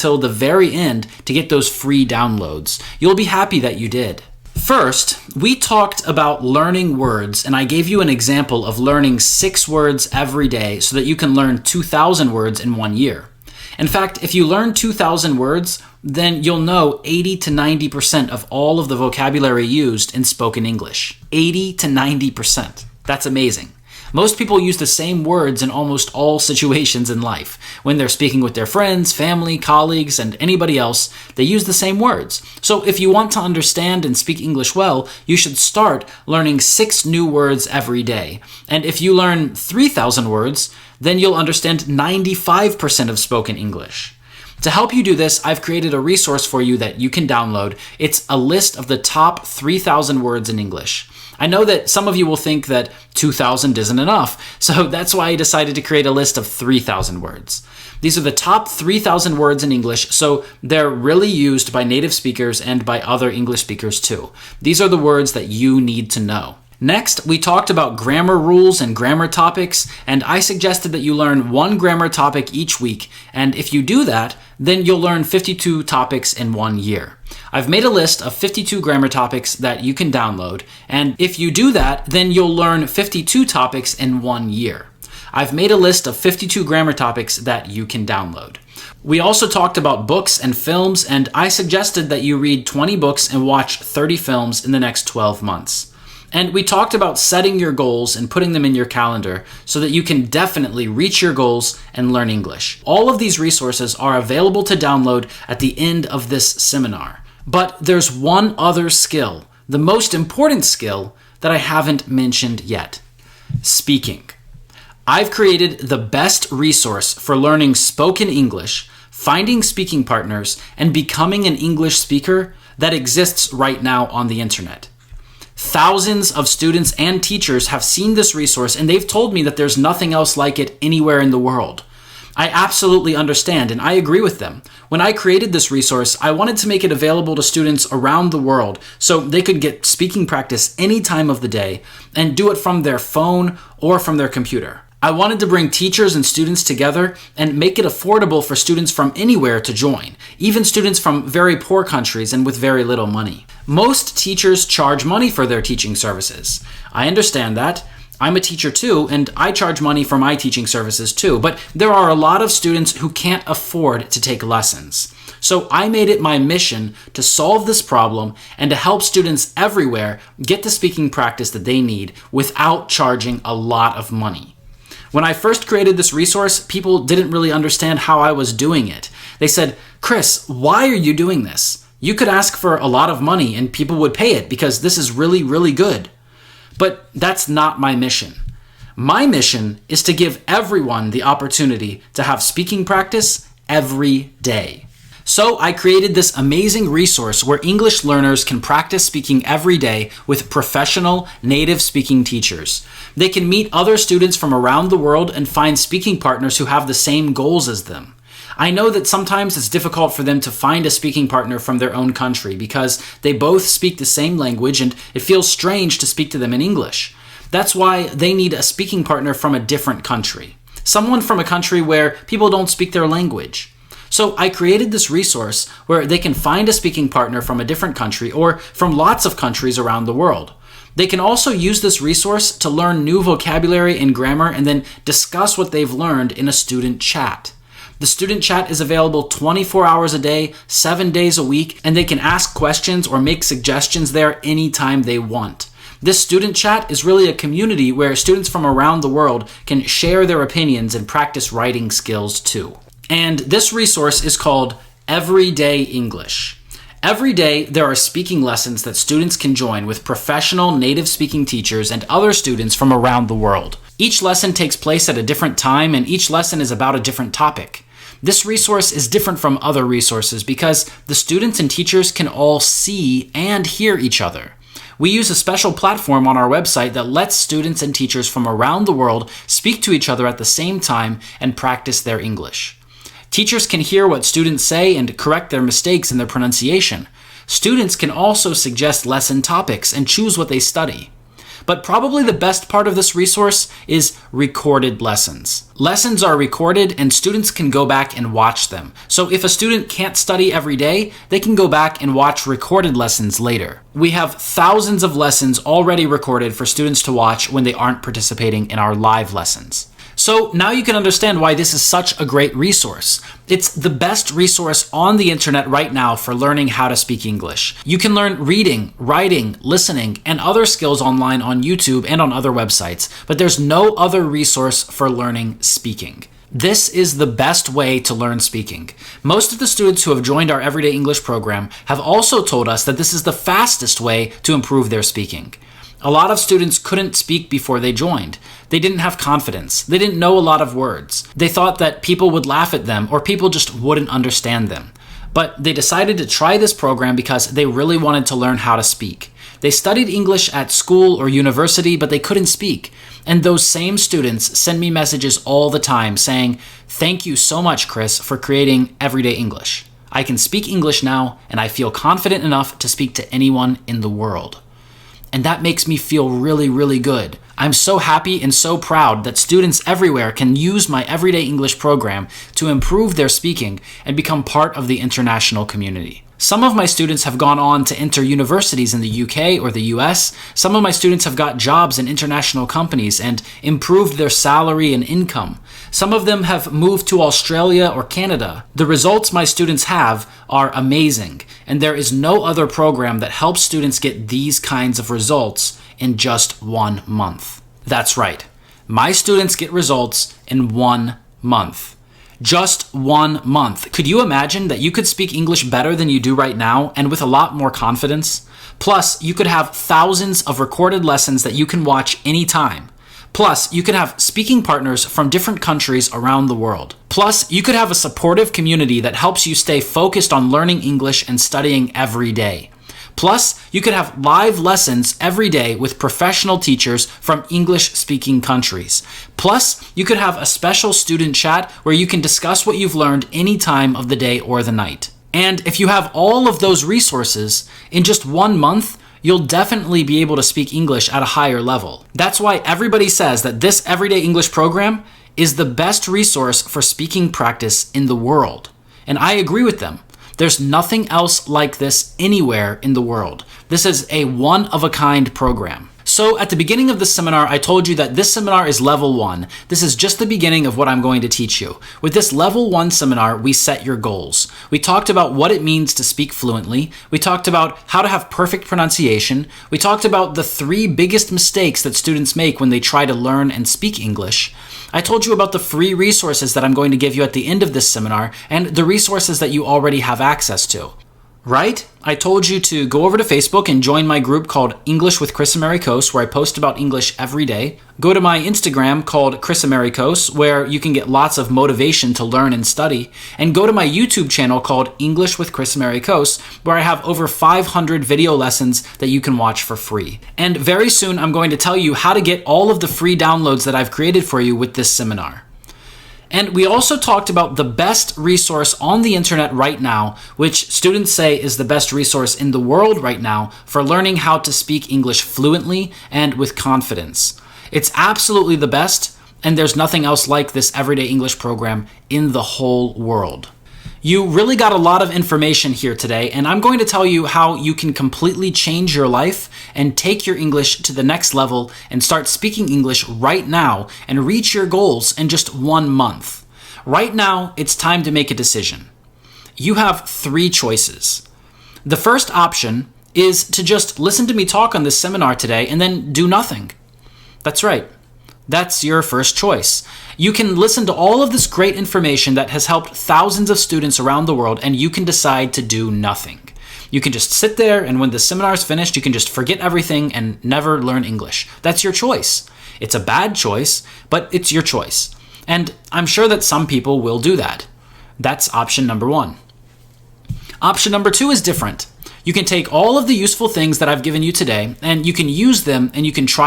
till the very end to get those free downloads. You'll be happy that you did. First, we talked about learning words, and I gave you an example of learning 6 words every day so that you can learn 2,000 words in 1 year. In fact, if you learn 2,000 words, then you'll know 80 to 90% of all of the vocabulary used in spoken English. 80 to 90%. That's amazing. Most people use the same words in almost all situations in life. When they're speaking with their friends, family, colleagues, and anybody else, they use the same words. So if you want to understand and speak English well, you should start learning 6 new words every day. And if you learn 3,000 words, then you'll understand 95% of spoken English. To help you do this, I've created a resource for you that you can download. It's a list of the top 3,000 words in English. I know that some of you will think that 2,000 isn't enough, so that's why I decided to create a list of 3,000 words. These are the top 3,000 words in English, so they're really used by native speakers and by other English speakers too. These are the words that you need to know. Next, we talked about grammar rules and grammar topics, and I suggested that you learn 1 grammar topic each week, and if you do that, then you'll learn 52 topics in 1 year. I've made a list of 52 grammar topics that you can download, and if you do that, then you'll learn 52 topics in 1 year. I've made a list of 52 grammar topics that you can download. We also talked about books and films, and I suggested that you read 20 books and watch 30 films in the next 12 months. And we talked about setting your goals and putting them in your calendar so that you can definitely reach your goals and learn English. All of these resources are available to download at the end of this seminar. But there's one other skill, the most important skill that I haven't mentioned yet: speaking. I've created the best resource for learning spoken English, finding speaking partners, and becoming an English speaker that exists right now on the internet. Thousands of students and teachers have seen this resource, and they've told me that there's nothing else like it anywhere in the world. I absolutely understand, and I agree with them. When I created this resource, I wanted to make it available to students around the world so they could get speaking practice any time of the day and do it from their phone or from their computer. I wanted to bring teachers and students together and make it affordable for students from anywhere to join, even students from very poor countries and with very little money. Most teachers charge money for their teaching services. I understand that. I'm a teacher too, and I charge money for my teaching services too, but there are a lot of students who can't afford to take lessons. So I made it my mission to solve this problem and to help students everywhere get the speaking practice that they need without charging a lot of money. When I first created this resource, people didn't really understand how I was doing it. They said, "Chris, why are you doing this? You could ask for a lot of money and people would pay it because this is really, really good." But that's not my mission. My mission is to give everyone the opportunity to have speaking practice every day. So I created this amazing resource where English learners can practice speaking every day with professional native speaking teachers. They can meet other students from around the world and find speaking partners who have the same goals as them. I know that sometimes it's difficult for them to find a speaking partner from their own country because they both speak the same language and it feels strange to speak to them in English. That's why they need a speaking partner from a different country. Someone from a country where people don't speak their language. So I created this resource where they can find a speaking partner from a different country or from lots of countries around the world. They can also use this resource to learn new vocabulary and grammar and then discuss what they've learned in a student chat. The student chat is available 24 hours a day, 7 days a week, and they can ask questions or make suggestions there anytime they want. This student chat is really a community where students from around the world can share their opinions and practice writing skills too. And this resource is called Everyday English. Every day, there are speaking lessons that students can join with professional native speaking teachers and other students from around the world. Each lesson takes place at a different time, and each lesson is about a different topic. This resource is different from other resources because the students and teachers can all see and hear each other. We use a special platform on our website that lets students and teachers from around the world speak to each other at the same time and practice their English. Teachers can hear what students say and correct their mistakes in their pronunciation. Students can also suggest lesson topics and choose what they study. But probably the best part of this resource is recorded lessons. Lessons are recorded and students can go back and watch them. So if a student can't study every day, they can go back and watch recorded lessons later. We have thousands of lessons already recorded for students to watch when they aren't participating in our live lessons. So now you can understand why this is such a great resource. It's the best resource on the internet right now for learning how to speak English. You can learn reading, writing, listening, and other skills online on YouTube and on other websites, but there's no other resource for learning speaking. This is the best way to learn speaking. Most of the students who have joined our Everyday English program have also told us that this is the fastest way to improve their speaking. A lot of students couldn't speak before they joined. They didn't have confidence. They didn't know a lot of words. They thought that people would laugh at them or people just wouldn't understand them. But they decided to try this program because they really wanted to learn how to speak. They studied English at school or university, but they couldn't speak. And those same students send me messages all the time saying, "Thank you so much, Chris, for creating Everyday English. I can speak English now, and I feel confident enough to speak to anyone in the world." And that makes me feel really, really good. I'm so happy and so proud that students everywhere can use my Everyday English program to improve their speaking and become part of the international community. Some of my students have gone on to enter universities in the UK or the US. Some of my students have got jobs in international companies and improved their salary and income. Some of them have moved to Australia or Canada. The results my students have are amazing, and there is no other program that helps students get these kinds of results in just 1 month. That's right. My students get results in 1 month. Just 1 month. Could you imagine that you could speak English better than you do right now and with a lot more confidence? Plus, you could have thousands of recorded lessons that you can watch anytime. Plus, you could have speaking partners from different countries around the world. Plus, you could have a supportive community that helps you stay focused on learning English and studying every day. Plus, you could have live lessons every day with professional teachers from English-speaking countries. Plus, you could have a special student chat where you can discuss what you've learned any time of the day or the night. And if you have all of those resources, in just 1 month, you'll definitely be able to speak English at a higher level. That's why everybody says that this Everyday English program is the best resource for speaking practice in the world. And I agree with them. There's nothing else like this anywhere in the world. This is a one-of-a-kind program. So at the beginning of this seminar, I told you that this seminar is level 1. This is just the beginning of what I'm going to teach you. With this level 1 seminar, we set your goals. We talked about what it means to speak fluently. We talked about how to have perfect pronunciation. We talked about the 3 biggest mistakes that students make when they try to learn and speak English. I told you about the free resources that I'm going to give you at the end of this seminar and the resources that you already have access to. Right? I told you to go over to Facebook and join my group called English with Chris Americos, where I post about English every day. Go to my Instagram called Chris Americos, where you can get lots of motivation to learn and study. And go to my YouTube channel called English with Chris Americos, where I have over 500 video lessons that you can watch for free. And very soon, I'm going to tell you how to get all of the free downloads that I've created for you with this seminar. And we also talked about the best resource on the internet right now, which students say is the best resource in the world right now for learning how to speak English fluently and with confidence. It's absolutely the best, and there's nothing else like this Everyday English program in the whole world. You really got a lot of information here today, and I'm going to tell you how you can completely change your life and take your English to the next level and start speaking English right now and reach your goals in just 1 month. Right now, it's time to make a decision. You have 3 choices. The first option is to just listen to me talk on this seminar today and then do nothing. That's right. That's your first choice. You can listen to all of this great information that has helped thousands of students around the world, and you can decide to do nothing. You can just sit there, and when the seminar is finished, you can just forget everything and never learn English. That's your choice. It's a bad choice, but it's your choice. And I'm sure that some people will do that. That's option number 1. Option number 2 is different. You can take all of the useful things that I've given you today, and you can use them, and you can try